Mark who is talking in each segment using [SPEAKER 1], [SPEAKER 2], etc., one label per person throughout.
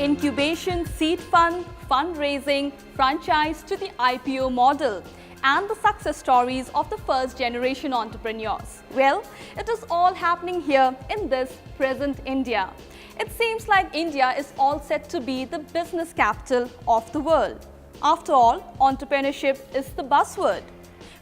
[SPEAKER 1] incubation, seed fund, fundraising, franchise to the IPO model, and the success stories of the first generation entrepreneurs. Well, it is all happening here in this present India. It seems like India is all set to be the business capital of the world. After all, entrepreneurship is the buzzword.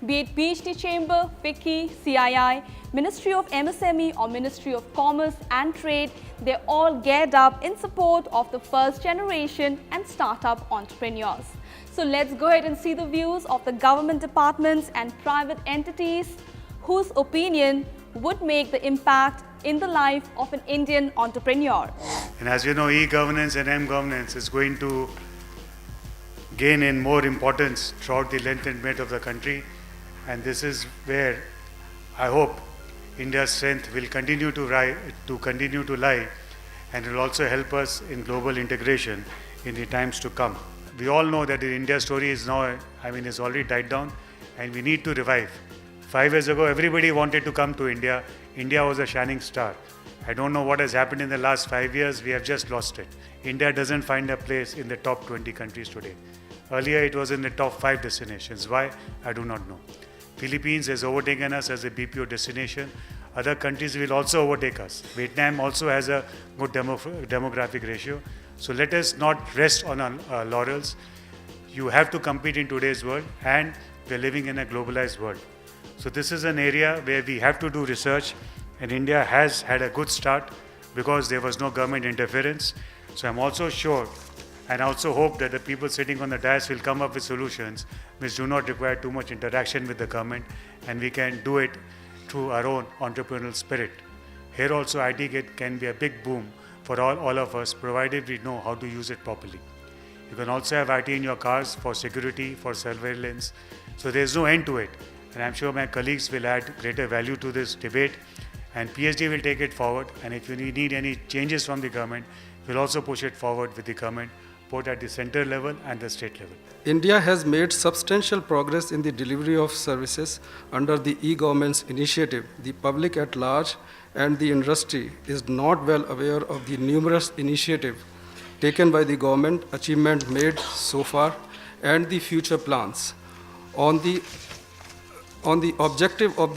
[SPEAKER 1] Be it PhD Chamber, FICCI, CII, Ministry of MSME or Ministry of Commerce and Trade, they're all geared up in support of the first generation and startup entrepreneurs. So let's go ahead and see the views of the government departments and private entities whose opinion would make the impact in the life of an Indian entrepreneur.
[SPEAKER 2] And as you know, e-governance and m-governance is going to gain in more importance throughout the length and breadth of the country. And this is where I hope India's strength will continue to lie, and will also help us in global integration in the times to come. We all know that the India story is now, is already died down, and we need to revive. 5 years ago, everybody wanted to come to India. India was a shining star. I don't know what has happened in the last 5 years. We have just lost it. India doesn't find a place in the top 20 countries today. Earlier, it was in the top 5 destinations. Why? I do not know. Philippines has overtaken us as a BPO destination. Other countries will also overtake us. Vietnam also has a good demographic ratio. So let us not rest on our laurels. You have to compete in today's world, and we're living in a globalized world. So this is an area where we have to do research, and India has had a good start because there was no government interference. So I'm also sure and also hope that the people sitting on the dais will come up with solutions which do not require too much interaction with the government, and we can do it through our own entrepreneurial spirit. Here also IT can be a big boom for all of us, provided we know how to use it properly. You can also have IT in your cars for security, for surveillance. So there's no end to it. And I'm sure my colleagues will add greater value to this debate, and PhD will take it forward. And if you need any changes from the government, we'll also push it forward with the government, both at the center level and the state level.
[SPEAKER 3] India has made substantial progress in the delivery of services under the e-government's initiative. The public at large and the industry is not well aware of the numerous initiatives taken by the government, achievements made so far, and the future plans. One of the objective of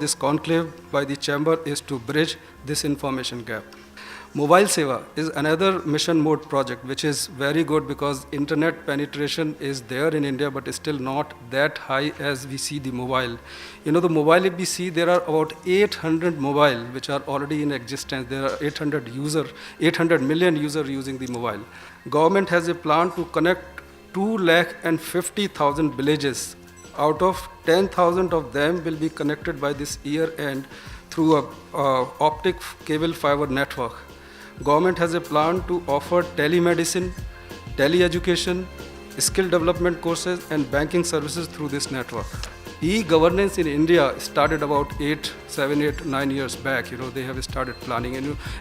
[SPEAKER 3] this conclave by the chamber is to bridge this information gap. Mobile Seva is another mission mode project, which is very good because internet penetration is there in India, but is still not that high as we see the mobile. The mobile, if we see, there are about 800 mobile which are already in existence. There are 800 million users using the mobile. Government has a plan to connect 250,000 villages. Out of 10,000 of them will be connected by this year end through a optic cable fiber network. Government has a plan to offer telemedicine, tele-education, skill development courses, and banking services through this network. E-governance in India started about 7, 8, 9 years back. They have started planning,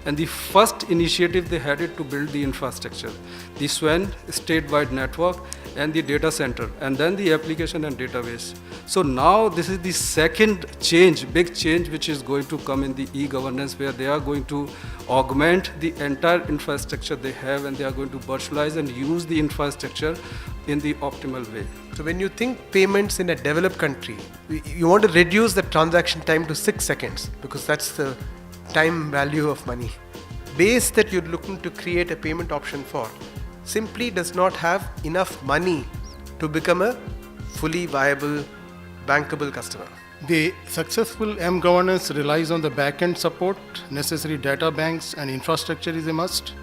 [SPEAKER 3] and the first initiative they had it to build the infrastructure, the SWAN statewide network, and the data center, and then the application and database. So now this is the second big change, which is going to come in the e-governance, where they are going to augment the entire infrastructure they have, and they are going to virtualize and use the infrastructure in the optimal way.
[SPEAKER 4] So when you think payments in a developed country, you want to reduce the transaction time to 6 seconds, because that's the time value of money. Base that you're looking to create a payment option for simply does not have enough money to become a fully viable, bankable customer.
[SPEAKER 5] The successful m-governance relies on the back-end support. Necessary data banks and infrastructure is a must.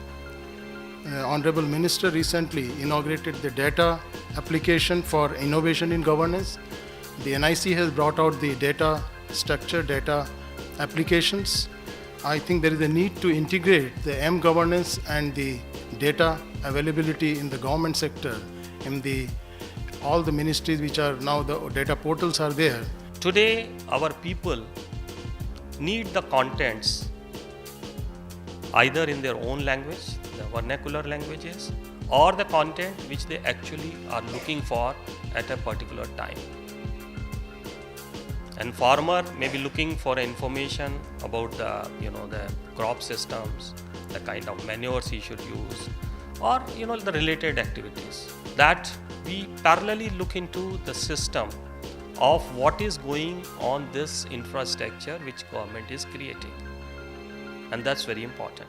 [SPEAKER 5] Honorable Minister recently inaugurated the data application for innovation in governance. The NIC has brought out the data structure, data applications. I think there is a need to integrate the m-governance and the data availability in the government sector, in all the ministries which are now the data portals are there.
[SPEAKER 6] Today, our people need the contents either in their own language, the vernacular languages, or the content which they actually are looking for at a particular time. And farmer may be looking for information about the crop systems, the kind of manures he should use, or the related activities. That we parallelly look into the system of what is going on this infrastructure which government is creating, and that's very important.